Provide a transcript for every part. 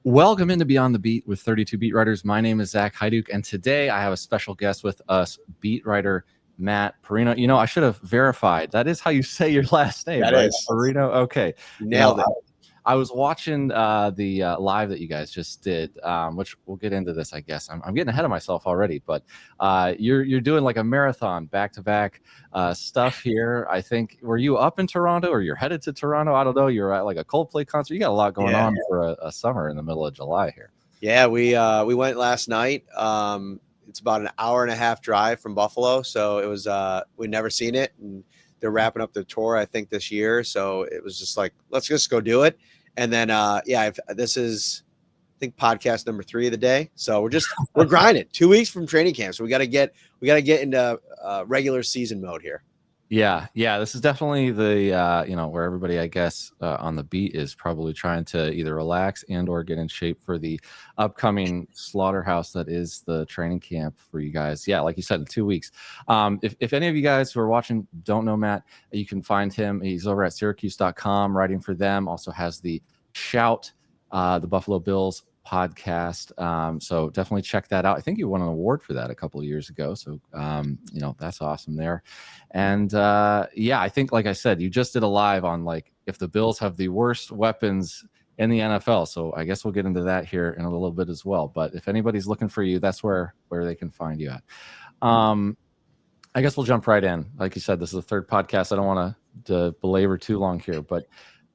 Welcome into Beyond the Beat with 32 Beat Writers. My name is Zach Hiduk, and today I have a special guest with us, beat writer Matt Parrino. You know, I should have verified. That is how you say your last name, That right? is. Parrino? Okay. Nailed it. I was watching the live that you guys just did, which we'll get into this, I guess. I'm getting ahead of myself already, but you're doing like a marathon back-to-back stuff here. I think, were you up in Toronto or you're headed to Toronto? I don't know. You're at like a Coldplay concert. You got a lot going on for a summer in the middle of July here. Yeah, we went last night. It's about an hour and a half drive from Buffalo, so it was we'd never seen it, and they're wrapping up their tour, I think, this year. So it was just like, let's just go do it. And then this is, I think, podcast number 3 of the day. So we're grinding. 2 weeks from training camp, so we got to get into regular season mode here. Yeah. This is definitely the where everybody, I guess, on the beat is probably trying to either relax and or get in shape for the upcoming slaughterhouse that is the training camp for you guys. Yeah, like you said, in 2 weeks. If any of you guys who are watching don't know Matt, you can find him. He's over at Syracuse.com writing for them. Also has the Shout, the Buffalo Bills podcast. So definitely check that out. I think you won an award for that a couple of years ago. So, that's awesome there. And I think, like I said, you just did a live on like if the Bills have the worst weapons in the NFL. So I guess we'll get into that here in a little bit as well. But if anybody's looking for you, that's where they can find you at. I guess we'll jump right in. Like you said, this is the third podcast. I don't want to belabor too long here, but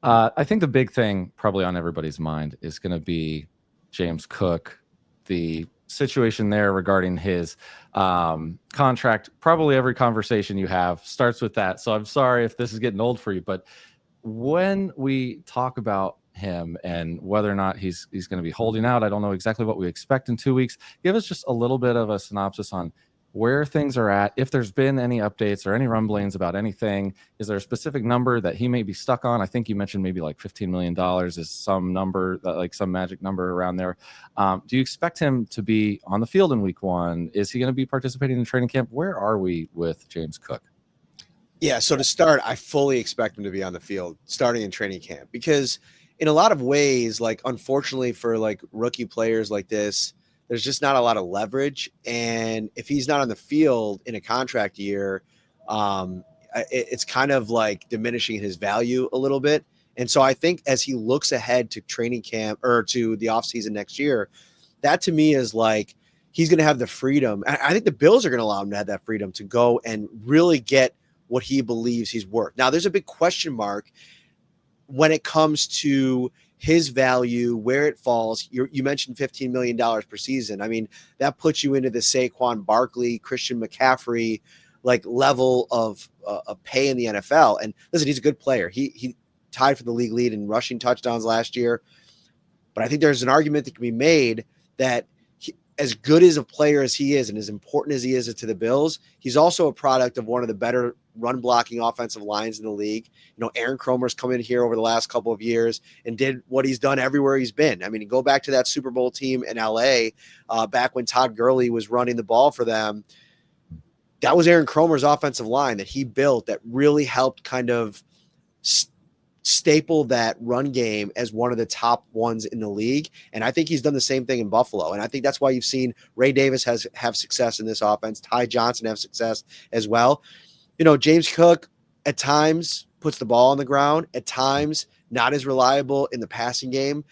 I think the big thing probably on everybody's mind is going to be James Cook, the situation there regarding his contract. Probably every conversation you have starts with that. So I'm sorry if this is getting old for you, but when we talk about him and whether or not he's going to be holding out, I don't know exactly what we expect in 2 weeks. Give us just a little bit of a synopsis on where things are at, if there's been any updates or any rumblings about anything. Is there a specific number that he may be stuck on? I think you mentioned maybe like $15 million is some number, like some magic number around there. Do you expect him to be on the field in week 1? Is he going to be participating in training camp? Where are we with James Cook? Yeah, so to start, I fully expect him to be on the field starting in training camp, because in a lot of ways, like, unfortunately for like rookie players like this, there's just not a lot of leverage. And if he's not on the field in a contract year, it's kind of like diminishing his value a little bit. And so I think as he looks ahead to training camp or to the offseason next year, that to me is like he's going to have the freedom. I think the Bills are going to allow him to have that freedom to go and really get what he believes he's worth. Now, there's a big question mark when it comes to his value, where it falls. You mentioned $15 million per season. I mean, that puts you into the Saquon Barkley, Christian McCaffrey like level of pay in the NFL. And listen, he's a good player. He tied for the league lead in rushing touchdowns last year. But I think there's an argument that can be made that as good as a player as he is and as important as he is to the Bills, he's also a product of one of the better run blocking offensive lines in the league. You know, Aaron Kromer's come in here over the last couple of years and did what he's done everywhere he's been. I mean, go back to that Super Bowl team in LA, back when Todd Gurley was running the ball for them. That was Aaron Kromer's offensive line that he built that really helped kind of staple that run game as one of the top ones in the league. And I think he's done the same thing in Buffalo. And I think that's why you've seen Ray Davis have success in this offense. Ty Johnson have success as well. You know, James Cook at times puts the ball on the ground, at times not as reliable in the passing game.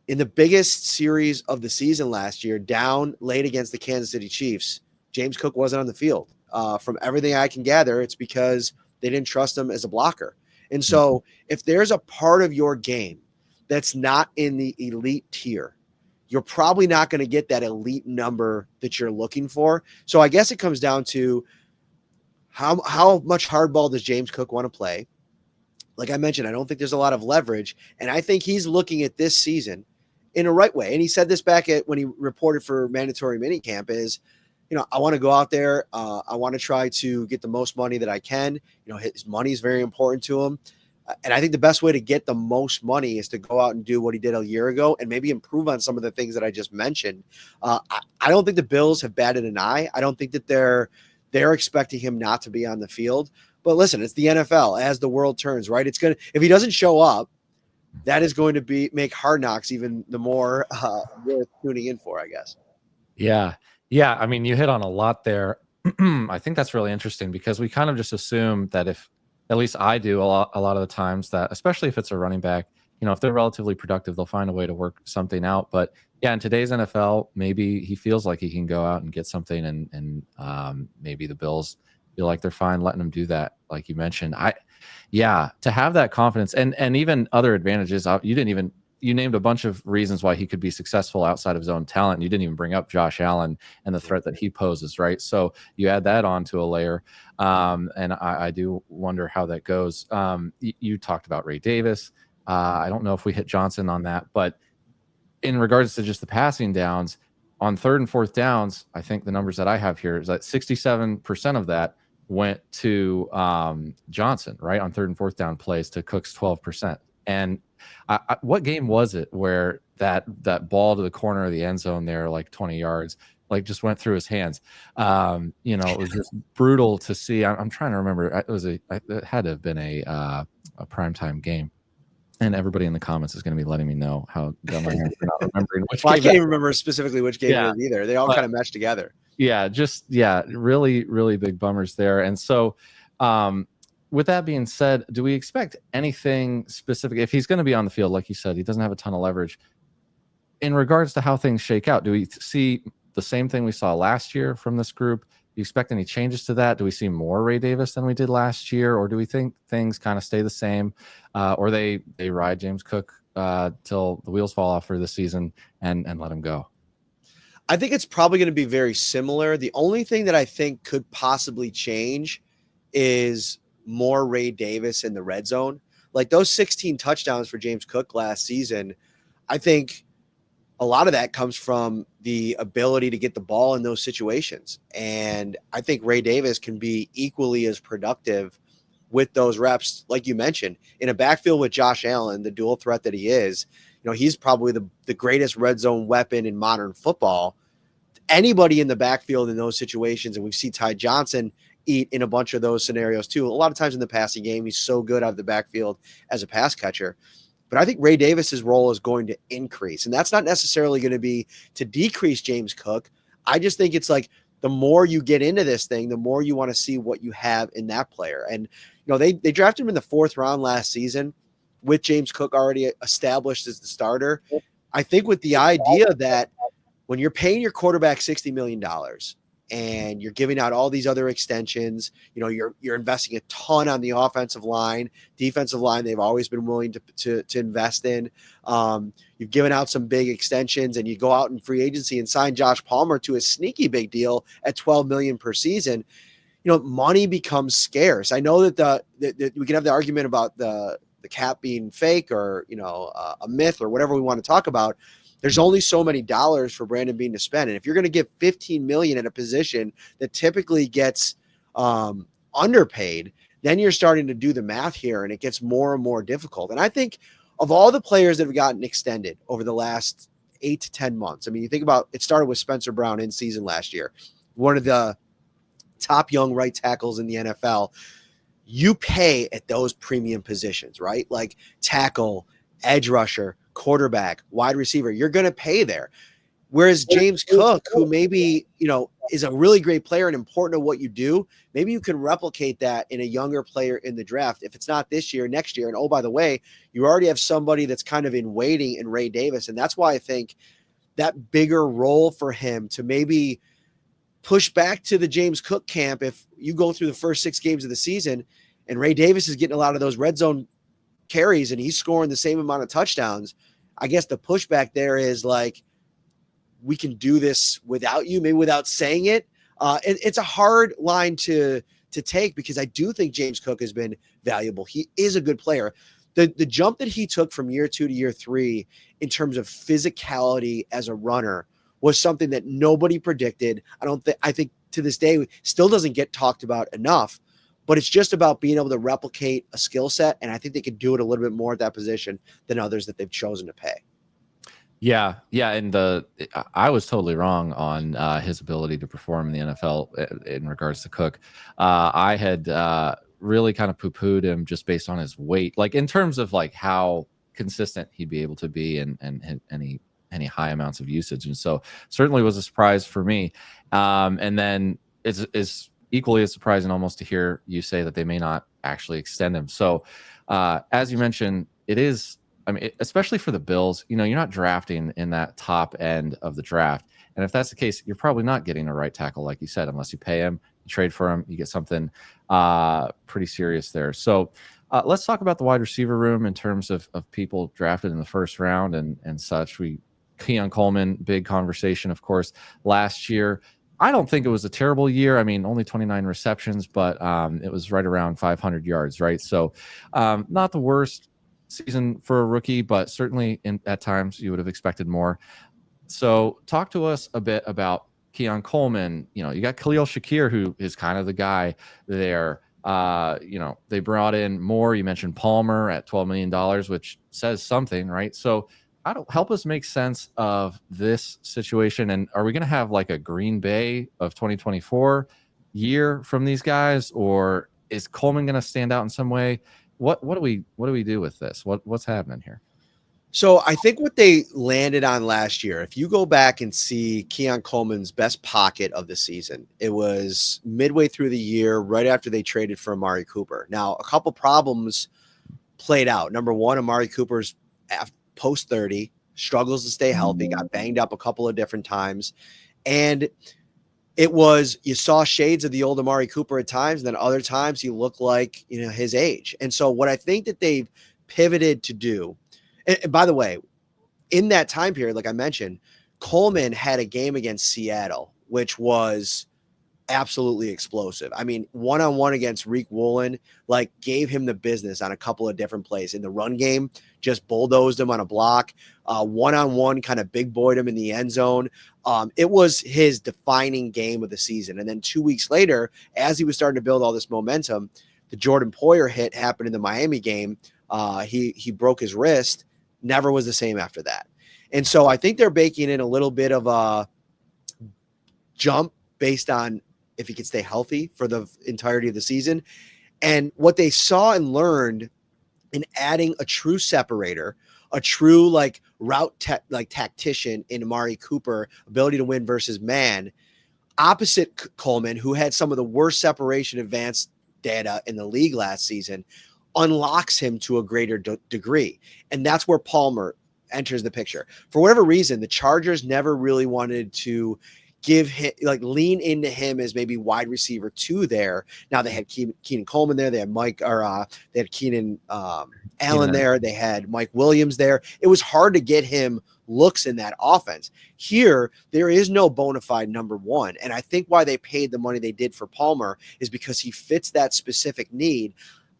In the biggest series of the season last year, down late against the Kansas City Chiefs, James Cook wasn't on the field. From everything I can gather, it's because they didn't trust him as a blocker. And so if there's a part of your game that's not in the elite tier, you're probably not going to get that elite number that you're looking for. So I guess it comes down to how much hardball does James Cook want to play? Like I mentioned, I don't think there's a lot of leverage. And I think he's looking at this season in a right way. And he said this back when he reported for mandatory minicamp is, you know, I want to go out there. I want to try to get the most money that I can. You know, his money is very important to him. And I think the best way to get the most money is to go out and do what he did a year ago and maybe improve on some of the things that I just mentioned. I don't think the Bills have batted an eye. I don't think that they're expecting him not to be on the field. But listen, it's the NFL. As the world turns, right? It's going to, if he doesn't show up, that is going to make Hard Knocks even the more worth tuning in for, I guess. Yeah. Yeah. I mean, you hit on a lot there. I think that's really interesting because we kind of just assume that if, at least I do a lot of the times, that especially if it's a running back, if they're relatively productive, they'll find a way to work something out. But yeah, in today's NFL, maybe he feels like he can go out and get something, and maybe the Bills feel like they're fine letting him do that, like you mentioned. Yeah, to have that confidence and even other advantages. You named a bunch of reasons why he could be successful outside of his own talent. And you didn't even bring up Josh Allen and the threat that he poses, right? So you add that onto a layer, and I do wonder how that goes. You talked about Ray Davis. I don't know if we hit Johnson on that, but in regards to just the passing downs, on third and fourth downs, I think the numbers that I have here is that 67% of that went to Johnson, right, on third and fourth down plays to Cook's 12%. And what game was it where that ball to the corner of the end zone there, like 20 yards, like just went through his hands? It was just brutal to see. I'm trying to remember. It had to have been a primetime game. And everybody in the comments is going to be letting me know how dumb I am for not remembering which Well, I game. can't even remember specifically which game Yeah, it is either. They all kind of mesh together. Yeah, really, really big bummers there. And so, with that being said, do we expect anything specific if he's going to be on the field? Like you said, he doesn't have a ton of leverage. In regards to how things shake out, do we see the same thing we saw last year from this group? Do you expect any changes to that? Do we see more Ray Davis than we did last year, or do we think things kind of stay the same, or they ride James Cook till the wheels fall off for the season and let him go? I think it's probably going to be very similar. The only thing that I think could possibly change is more Ray Davis in the red zone. Like those 16 touchdowns for James Cook last season, I think a lot of that comes from the ability to get the ball in those situations. And I think Ray Davis can be equally as productive with those reps, like you mentioned, in a backfield with Josh Allen, the dual threat that he is. He's probably the greatest red zone weapon in modern football. Anybody in the backfield in those situations, and we've seen Ty Johnson eat in a bunch of those scenarios too. A lot of times in the passing game, he's so good out of the backfield as a pass catcher. But I think Ray Davis's role is going to increase. And that's not necessarily going to be to decrease James Cook. I just think it's like the more you get into this thing, the more you want to see what you have in that player. And, they drafted him in the 4th round last season with James Cook already established as the starter. I think with the idea that when you're paying your quarterback $60 million and you're giving out all these other extensions, you're investing a ton on the offensive line, defensive line. They've always been willing to invest in. You've given out some big extensions, and you go out in free agency and sign Josh Palmer to a sneaky big deal at $12 million per season. Money becomes scarce. I know that we can have the argument about the cap being fake or a myth or whatever we want to talk about. There's only so many dollars for Brandon Beane to spend. And if you're going to give $15 million at a position that typically gets underpaid, then you're starting to do the math here, and it gets more and more difficult. And I think of all the players that have gotten extended over the last 8 to 10 months, I mean, you think about it started with Spencer Brown in season last year, one of the top young right tackles in the NFL. You pay at those premium positions, right? Like tackle, edge rusher, quarterback, wide receiver. You're going to pay there. Whereas James Cook, who maybe, is a really great player and important to what you do, maybe you can replicate that in a younger player in the draft. If it's not this year, next year. And oh, by the way, you already have somebody that's kind of in waiting in Ray Davis. And that's why I think that bigger role for him to maybe push back to the James Cook camp. If you go through the first 6 games of the season and Ray Davis is getting a lot of those red zone carries and he's scoring the same amount of touchdowns, I guess the pushback there is like, we can do this without you, maybe without saying it. It's a hard line to take because I do think James Cook has been valuable. He is a good player. The jump that he took from year 2 to year 3 in terms of physicality as a runner was something that nobody predicted. I think to this day still doesn't get talked about enough, but it's just about being able to replicate a skill set. And I think they could do it a little bit more at that position than others that they've chosen to pay. Yeah. And I was totally wrong on his ability to perform in the NFL in regards to Cook. I had really kind of poo-pooed him just based on his weight, like in terms of like how consistent he'd be able to be and any high amounts of usage. And so certainly was a surprise for me. And then it's equally as surprising almost to hear you say that they may not actually extend him. So as you mentioned, it is, I mean, especially for the Bills, you're not drafting in that top end of the draft. And if that's the case, you're probably not getting a right tackle, like you said, unless you pay him, you trade for him, you get something pretty serious there. So let's talk about the wide receiver room in terms of people drafted in the first round and such. Keon Coleman, big conversation, of course, last year. I don't think it was a terrible year. I mean, only 29 receptions, but it was right around 500 yards, right? So not the worst season for a rookie, but certainly at times you would have expected more. So talk to us a bit about Keon Coleman. You got Khalil Shakir, who is kind of the guy there. They brought in more. You mentioned Palmer at $12 million, which says something, right? So help us make sense of this situation. And are we going to have like a Green Bay of 2024 year from these guys, or is Coleman going to stand out in some way? What do we do with this? What's happening here? So I think what they landed on last year, if you go back and see Keon Coleman's best pocket of the season, it was midway through the year, right after they traded for Amari Cooper. Now, a couple problems played out. Number one, Amari Cooper's post 30, struggles to stay healthy, got banged up a couple of different times. And you saw shades of the old Amari Cooper at times, and then other times he looked like, his age. And so what I think that they've pivoted to do, and by the way, in that time period, like I mentioned, Coleman had a game against Seattle, which was absolutely explosive. I mean, one-on-one against Reek Woolen, gave him the business on a couple of different plays. In the run game, just bulldozed him on a block. One-on-one kind of big boyed him in the end zone. It was his defining game of the season. And then 2 weeks later, as he was starting to build all this momentum, the Jordan Poyer hit happened in the Miami game. He broke his wrist, never was the same after that. And so I think they're baking in a little bit of a jump based on if he could stay healthy for the entirety of the season. And what they saw and learned in adding a true separator, a true route tactician in Amari Cooper, ability to win versus man, opposite Coleman, who had some of the worst separation advanced data in the league last season, unlocks him to a greater degree. And that's where Palmer enters the picture. For whatever reason, the Chargers never really wanted to give him lean into him as maybe wide receiver 2 there. Now they had Keon Coleman there. They had they had Keenan Allen there. They had Mike Williams there. It was hard to get him looks in that offense. Here, there is no bona fide number one. And I think why they paid the money they did for Palmer is because he fits that specific need.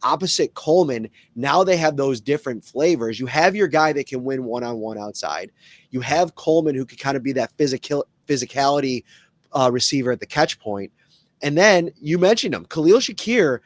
Opposite Coleman, now they have those different flavors. You have your guy that can win one-on-one outside. You have Coleman who could kind of be that physicality receiver at the catch point. And then you mentioned him, Khalil Shakir.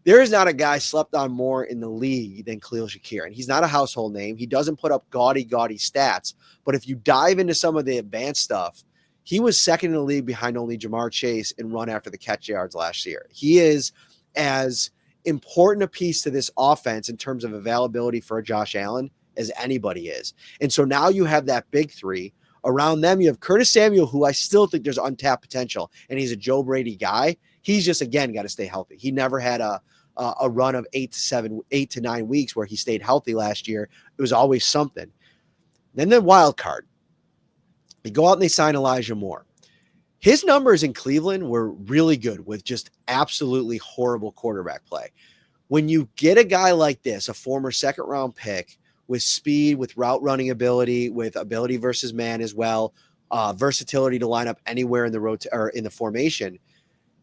There is not a guy slept on more in the league than Khalil Shakir. And he's not a household name. He doesn't put up gaudy stats. But if you dive into some of the advanced stuff, he was second in the league behind only Jamar Chase in run after the catch yards last year. He is as important a piece to this offense in terms of availability for a Josh Allen as anybody is. And so now you have that big three. Around them, you have Curtis Samuel, who I still think there's untapped potential, and he's a Joe Brady guy. He's just, again, got to stay healthy. He never had a run of 8 to 9 weeks where he stayed healthy last year. It was always something. Then the wild card. They go out and they sign Elijah Moore. His numbers in Cleveland were really good with just absolutely horrible quarterback play. When you get a guy like this, a former second-round pick, with speed, with route running ability, with ability versus man as well, versatility to line up anywhere in the or in the formation.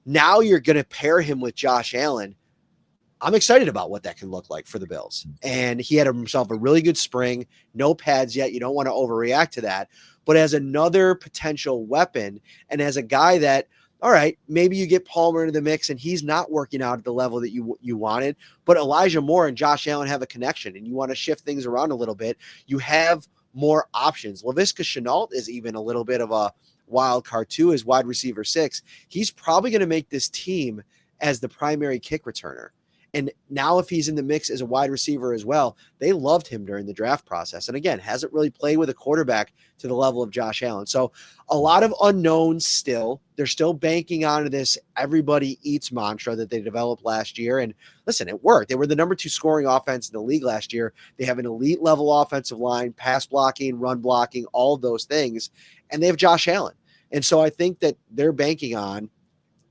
Now you're going to pair him with Josh Allen. I'm excited about what that can look like for the Bills. And he had himself a really good spring. No pads yet. You don't want to overreact to that. But as another potential weapon and as a guy that, all right, maybe you get Palmer into the mix and he's not working out at the level that you wanted, but Elijah Moore and Josh Allen have a connection and you want to shift things around a little bit. You have more options. Laviska Shenault is even a little bit of a wild card too as wide receiver 6. He's probably going to make this team as the primary kick returner. And now if he's in the mix as a wide receiver as well, they loved him during the draft process. And again, hasn't really played with a quarterback to the level of Josh Allen. So a lot of unknowns still. They're still banking on this everybody eats mantra that they developed last year. And listen, it worked. They were the number 2 scoring offense in the league last year. They have an elite level offensive line, pass blocking, run blocking, all of those things. And they have Josh Allen. And so I think that they're banking on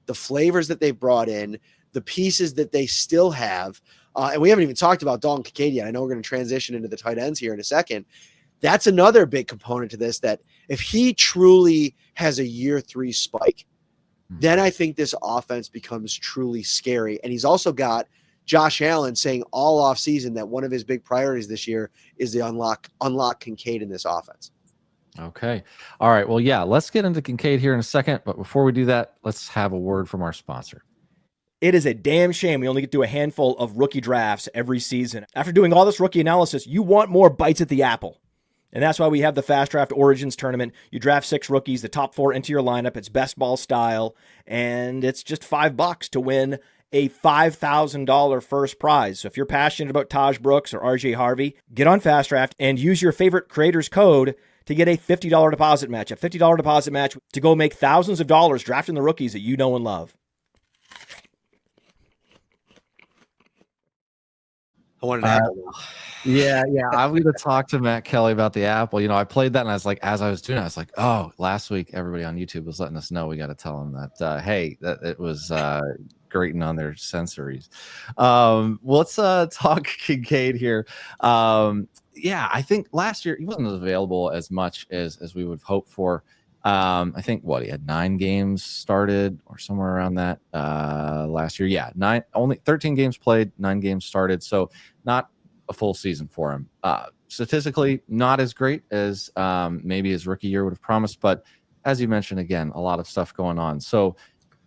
the flavors that they've brought in, the pieces that they still have. And we haven't even talked about Dalton Kincaid yet. I know we're going to transition into the tight ends here in a second. That's another big component to this, that if he truly has a year 3 spike, then I think this offense becomes truly scary. And he's also got Josh Allen saying all offseason that one of his big priorities this year is to unlock Kincaid in this offense. Okay. All right. Well, yeah, let's get into Kincaid here in a second. But before we do that, let's have a word from our sponsor. It is a damn shame we only get to do a handful of rookie drafts every season. After doing all this rookie analysis, you want more bites at the apple. And that's why we have the Fast Draft Origins tournament. You draft 6 rookies, the top 4 into your lineup. It's best ball style, and it's just $5 to win a $5,000 first prize. So if you're passionate about Taj Brooks or RJ Harvey, get on Fast Draft and use your favorite creator's code to get a $50 deposit match. A $50 deposit match to go make thousands of dollars drafting the rookies that you know and love. I want an apple. Yeah. I'm going to talk to Matt Kelly about the apple. I played that, and I was like, as I was doing it, I was like, oh, last week everybody on YouTube was letting us know we got to tell them that, hey, that it was grating on their sensories. Let's talk Kincaid here. I think last year he wasn't available as much as we would hope for. I think he had 9 games started or somewhere around that last year. Yeah, only 13 games played, 9 games started. So not a full season for him. Statistically, not as great as maybe his rookie year would have promised. But as you mentioned, again, a lot of stuff going on. So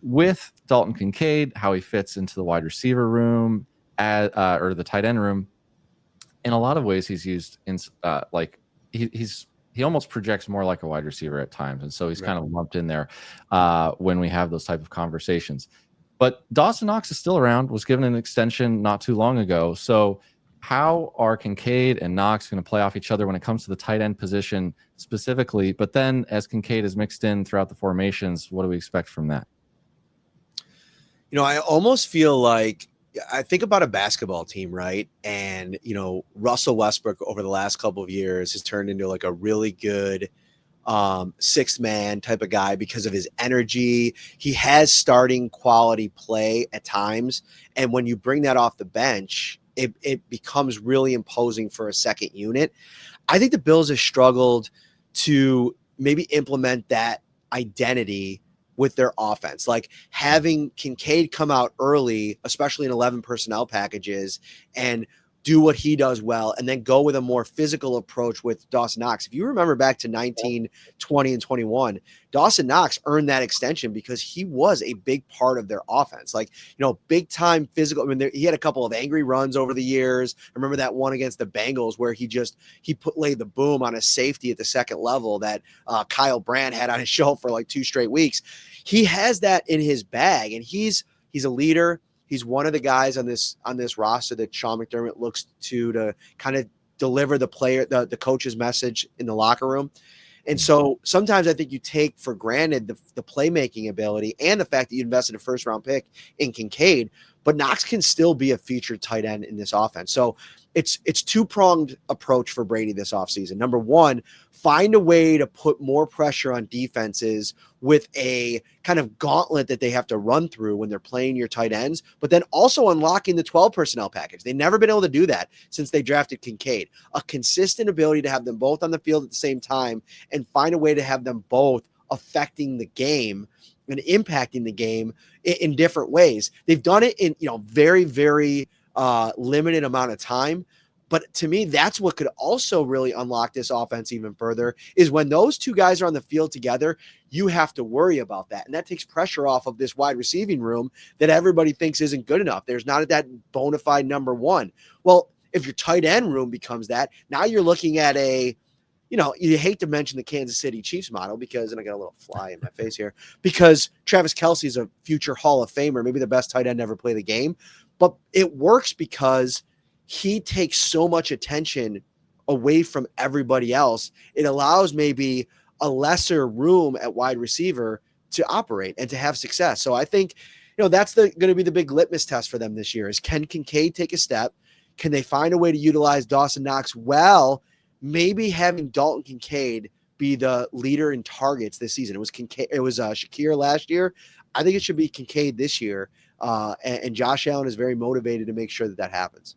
with Dalton Kincaid, how he fits into the wide receiver room or the tight end room, in a lot of ways, he's used in he almost projects more like a wide receiver at times. And so he's kind of lumped in there when we have those type of conversations. But Dawson Knox is still around, was given an extension not too long ago. So how are Kincaid and Knox going to play off each other when it comes to the tight end position specifically? But then as Kincaid is mixed in throughout the formations, what do we expect from that? I almost feel like I think about a basketball team, right? And, Russell Westbrook over the last couple of years has turned into like a really good 6th man type of guy because of his energy. He has starting quality play at times. And when you bring that off the bench, it becomes really imposing for a second unit. I think the Bills have struggled to maybe implement that identity with their offense, like having Kincaid come out early, especially in 11 personnel packages, and do what he does well, and then go with a more physical approach with Dawson Knox. If you remember back to 19, 20, and 21, Dawson Knox earned that extension because he was a big part of their offense. Like, big time physical. I mean, he had a couple of angry runs over the years. I remember that one against the Bengals where he laid the boom on a safety at the second level that Kyle Brandt had on his show for like 2 straight weeks. He has that in his bag, and he's a leader. He's one of the guys on this roster that Sean McDermott looks to kind of deliver the coach's message in the locker room. And so sometimes I think you take for granted the playmaking ability and the fact that you invested a 1st-round pick in Kincaid, but Knox can still be a featured tight end in this offense. So it's 2-pronged approach for Brady this offseason. Number 1, find a way to put more pressure on defenses with a kind of gauntlet that they have to run through when they're playing your tight ends, but then also unlocking the 12 personnel package. They've never been able to do that since they drafted Kincaid. A consistent ability to have them both on the field at the same time and find a way to have them both affecting the game and impacting the game in different ways. They've done it in, very, very limited amount of time. But to me, that's what could also really unlock this offense even further is when those 2 guys are on the field together, you have to worry about that. And that takes pressure off of this wide receiving room that everybody thinks isn't good enough. There's not that bona fide number 1. Well, if your tight end room becomes that, now you're looking at you hate to mention the Kansas City Chiefs model because, and I got a little fly in my face here, because Travis Kelce is a future Hall of Famer, maybe the best tight end to ever play the game. but it works because he takes so much attention away from everybody else. It allows maybe a lesser room at wide receiver to operate and to have success. So I think, that's going to be the big litmus test for them this year is, can Kincaid take a step? Can they find a way to utilize Dawson Knox well? Maybe having Dalton Kincaid be the leader in targets this season. It was Shakir last year. I think it should be Kincaid this year. And Josh Allen is very motivated to make sure that happens.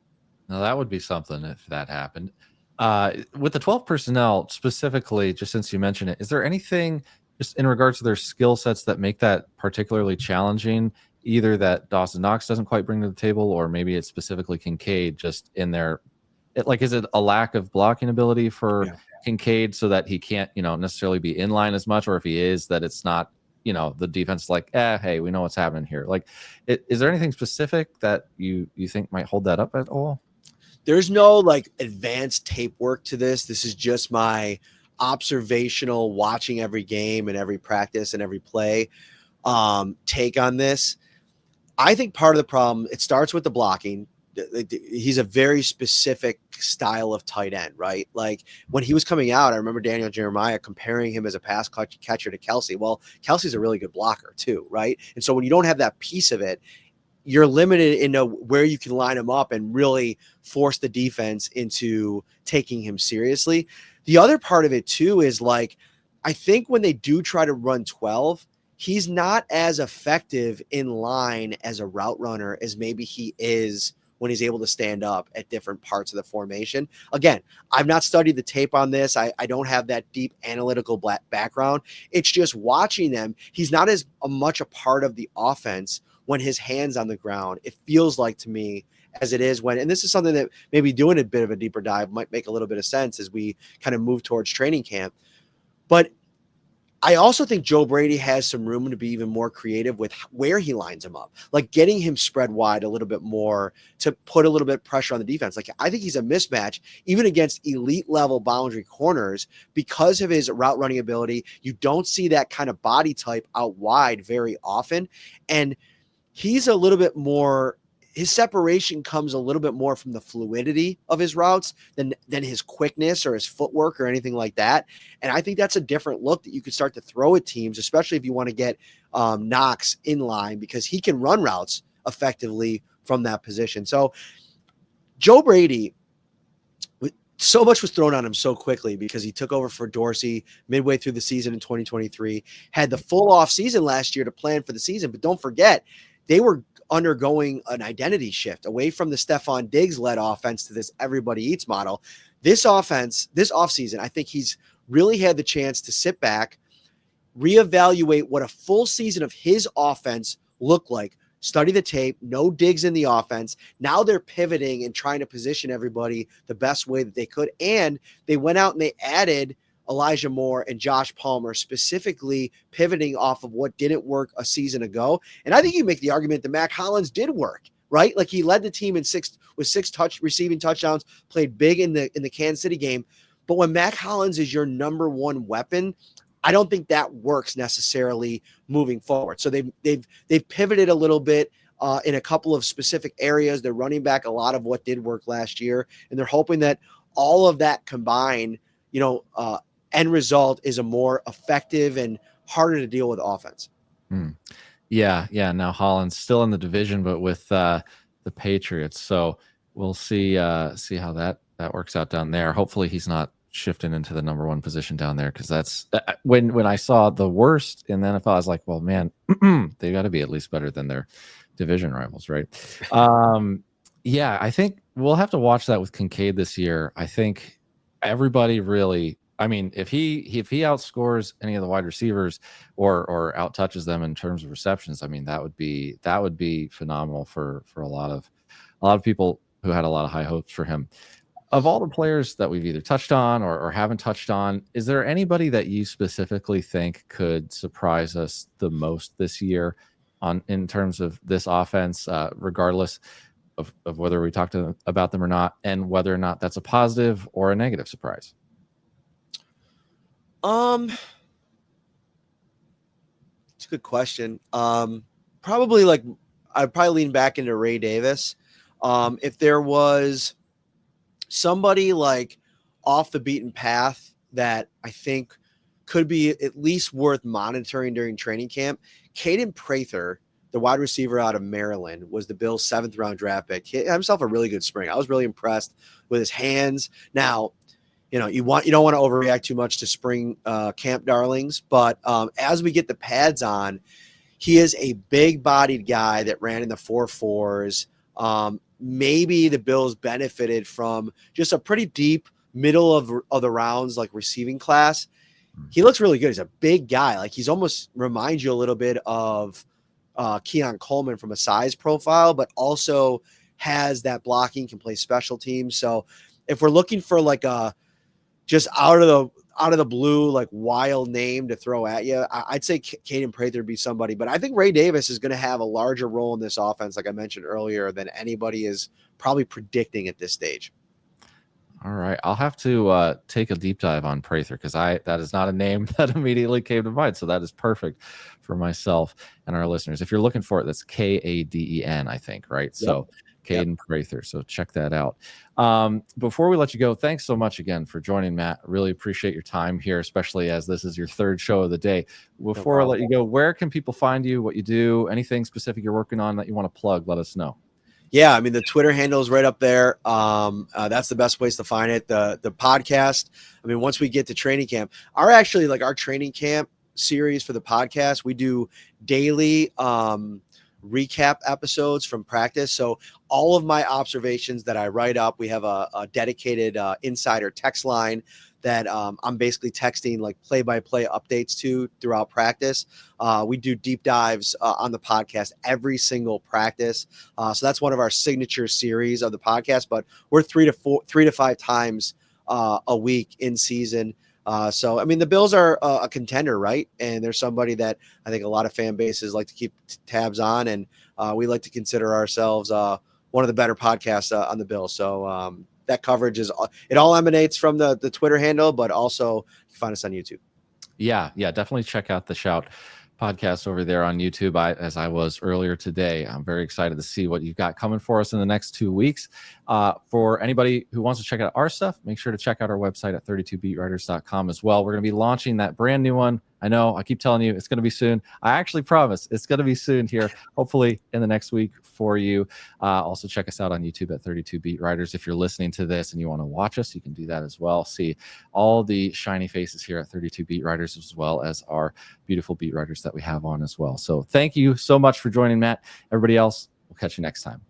Now that would be something if that happened. With the 12 personnel specifically, just since you mentioned it, is there anything just in regards to their skill sets that make that particularly challenging? Either that Dawson Knox doesn't quite bring to the table, or maybe it's specifically Kincaid just in there. Is it a lack of blocking ability for Kincaid so that he can't, necessarily be in line as much, or if he is, that it's not, the defense is like, hey, we know what's happening here. Like, is there anything specific that you think might hold that up at all? There's no like advanced tape work to this. This is just my observational, watching every game and every practice and every play take on this. I think part of the problem, it starts with the blocking. He's a very specific style of tight end, right? Like when he was coming out, I remember Daniel Jeremiah comparing him as a pass catcher to Kelsey. Well, Kelsey's a really good blocker too, right? And so when you don't have that piece of it, you're limited into where you can line him up and really force the defense into taking him seriously. The other part of it too is like, I think when they do try to run 12, he's not as effective in line as a route runner as maybe he is when he's able to stand up at different parts of the formation. Again, I've not studied the tape on this. I don't have that deep analytical background. It's just watching them. He's not as much a part of the offense when his hand's on the ground. It feels like to me as it is when, and this is something that maybe doing a bit of a deeper dive might make a little bit of sense as we kind of move towards training camp. But I also think Joe Brady has some room to be even more creative with where he lines him up, like getting him spread wide a little bit more to put a little bit of pressure on the defense. Like I think he's a mismatch even against elite level boundary corners because of his route running ability. You don't see that kind of body type out wide very often. And he's a little bit more, his separation comes a little bit more from the fluidity of his routes than his quickness or his footwork or anything like that. And I think that's a different look that you could start to throw at teams, especially if you want to get Knox in line, because he can run routes effectively from that position. So Joe Brady, so much was thrown on him so quickly because he took over for Dorsey midway through the season in 2023, had the full off season last year to plan for the season. But don't forget, they were undergoing an identity shift away from the Stephon Diggs led offense to this everybody eats model. This offense, this offseason, I think he's really had the chance to sit back, reevaluate what a full season of his offense looked like, study the tape, no Diggs in the offense. Now they're pivoting and trying to position everybody the best way that they could. And they went out and they added Elijah Moore and Josh Palmer, specifically pivoting off of what didn't work a season ago. And I think you make the argument that Mac Hollins did work, right? Like he led the team with six receiving touchdowns, played big in the Kansas City game. But when Mac Hollins is your number one weapon, I don't think that works necessarily moving forward. So they've pivoted a little bit in a couple of specific areas. They're running back a lot of what did work last year, and they're hoping that all of that combined, end result is a more effective and harder to deal with offense. Yeah. Now Holland's still in the division, but with the Patriots. So we'll see how that works out down there. Hopefully he's not shifting into the number one position down there, because that's when I saw the worst in the NFL, I was like, well, man, they got to be at least better than their division rivals, right? Yeah, I think we'll have to watch that with Kincaid this year. I think everybody really, I mean, if he outscores any of the wide receivers or out touches them in terms of receptions, I mean, that would be phenomenal for a lot of people who had a lot of high hopes for him. Of all the players that we've either touched on or haven't touched on, is there anybody that you specifically think could surprise us the most this year in terms of this offense, regardless of whether we talked about them or not, and whether or not that's a positive or a negative surprise? It's a good question. Probably like I'd probably lean back into Ray Davis. If there was somebody like off the beaten path that I think could be at least worth monitoring during training camp, Caden Prather, the wide receiver out of Maryland, was the Bills' 7th round draft pick. He had himself a really good spring. I was really impressed with his hands. Now, you don't want to overreact too much to spring camp darlings, but as we get the pads on, he is a big-bodied guy that ran in the 4.4s. Maybe the Bills benefited from just a pretty deep middle of the rounds, like receiving class. He looks really good. He's a big guy. Like he's almost reminds you a little bit of Keon Coleman from a size profile, but also has that blocking, can play special teams. So if we're looking for like a just out of the blue, like wild name to throw at you, I'd say Caden Prather would be somebody. But I think Ray Davis is going to have a larger role in this offense, like I mentioned earlier, than anybody is probably predicting at this stage. All right, I'll have to take a deep dive on Prather because that is not a name that immediately came to mind. So that is perfect for myself and our listeners. If you're looking for it, that's Kaden, I think, right? Yep. So Caden Prather. So check that out. Before we let you go, thanks so much again for joining, Matt. Really appreciate your time here, especially as this is your 3rd show of the day. Before I let you go, where can people find you, what you do, anything specific you're working on that you want to plug? Let us know. Yeah, I mean, the Twitter handle is right up there. That's the best place to find it. The podcast, I mean, once we get to training camp, our training camp series for the podcast, we do daily recap episodes from practice. So all of my observations that I write up, we have a dedicated insider text line that I'm basically texting like play-by-play updates to throughout practice. We do deep dives on the podcast every single practice. So that's one of our signature series of the podcast, but we're 3 to 5 times a week in season. So, I mean, the Bills are a contender, right? And there's somebody that I think a lot of fan bases like to keep tabs on. And we like to consider ourselves one of the better podcasts on the Bills. So that coverage it all emanates from the Twitter handle, but also you can find us on YouTube. Yeah, definitely check out the Shout podcast over there on YouTube. As I was earlier today, I'm very excited to see what you've got coming for us in the next 2 weeks. For anybody who wants to check out our stuff, make sure to check out our website at 32beatwriters.com as well. We're going to be launching that brand new one. I know I keep telling you it's going to be soon. I actually promise it's going to be soon here, hopefully in the next week for you. Also check us out on YouTube at 32 Beat Writers. If you're listening to this and you want to watch us, you can do that as well. See all the shiny faces here at 32 Beat Writers, as well as our beautiful beat writers that we have on as well. So thank you so much for joining, Matt. Everybody else, we'll catch you next time.